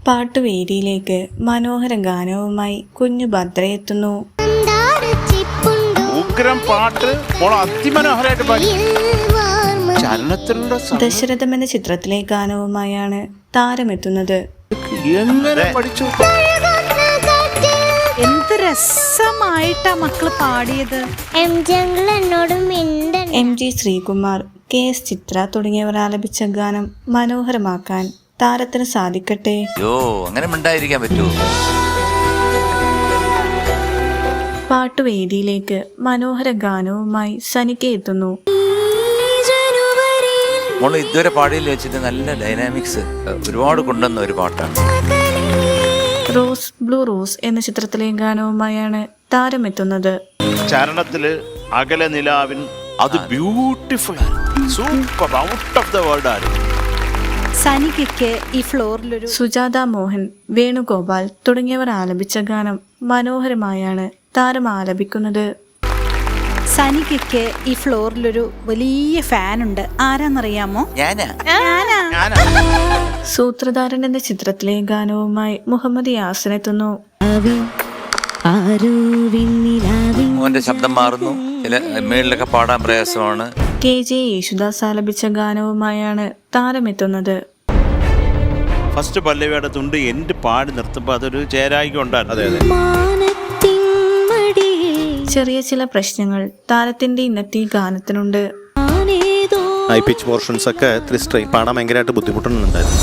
പാട്ടുവേദിയിലേക്ക് മനോഹര ഗാനവുമായി കുഞ്ഞു ഭദ്രയെത്തുന്നു. ഉഗ്രം പാട്ട് അതിമനോഹരമായിട്ട് ദശരഥം എന്ന ചിത്രത്തിലെ ഗാനവുമായാണ് താരമെത്തുന്നത്. എങ്ങനെ പഠിച്ചു? എന്ത് രസമായിട്ടാ മക്കള് പാടിയത്. MG ശ്രീകുമാർ, KS ചിത്ര തുടങ്ങിയവർ ആലപിച്ച ഗാനം മനോഹരമാക്കാൻ താരത്തിന് സാധിക്കട്ടെ. പാട്ടുവേദിയിലേക്ക് മനോഹര ഗാനവുമായി സനിക എത്തുന്നു. ഇതുവരെ പാടിയിൽ വെച്ചിട്ട് നല്ല ഡൈനാമിക്സ് ഒരുപാട് കൊണ്ടുവന്ന ഒരു പാട്ടാണ്. റോസ് ബ്ലൂ റോസ് എന്ന ചിത്രത്തിലെ ഗാനവുമായാണ് താരമെത്തുന്നത്. ചരണത്തില് അകല നിലാവിൻ അത് ബ്യൂട്ടിഫുൾ ആണ്, super, out of the world ആണ്. സനികയ്ക്ക് ഈ ഫ്ലോറിലൊരു സുജാത മോഹൻ, വേണുഗോപാൽ തുടങ്ങിയവർ ആലപിച്ച ഗാനം മനോഹരമായാണ് താരം ആലപിക്കുന്നത്. സനികയ്ക്ക് ഈ ഫ്ലോറിലൊരു വലിയ ഫാനുണ്ട്. ആരാന്നറിയാമോ? സൂത്രധാരൻ എന്ന ചിത്രത്തിലെ ഗാനവുമായി മുഹമ്മദ് യാസിൻ എത്തുന്നു. മോന്റെ ശബ്ദം മാറുന്നു, ചില മേളിലൊക്കെ പാടാൻ പ്രയാസമാണ്. KJ യേശുദാസ് ആലപിച്ച ഗാനവുമായാണ് താരമെത്തുന്നത്. ഫസ്റ്റ് പല്ലവിയുടെ തുണ്ട് എൻ്റെ പാടി നിർത്തുമ്പോൾ അതൊരു ചേരായിക ഉണ്ടായിരുന്നു. ചെറിയ ചില പ്രശ്നങ്ങൾ താരത്തിന്റെ ഇന്നത്തെ ഗാനത്തിനുണ്ട്. ഹൈ പിച്ച് പോർഷൻസ് ഒക്കെ പാടാൻ ഭയങ്കരമായിട്ട് ബുദ്ധിമുട്ടുന്നുണ്ടായിരുന്നു.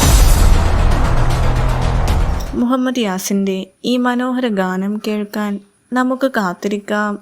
മുഹമ്മദ് യാസിന്റെ ഈ മനോഹര ഗാനം കേൾക്കാൻ നമുക്ക് കാത്തിരിക്കാം.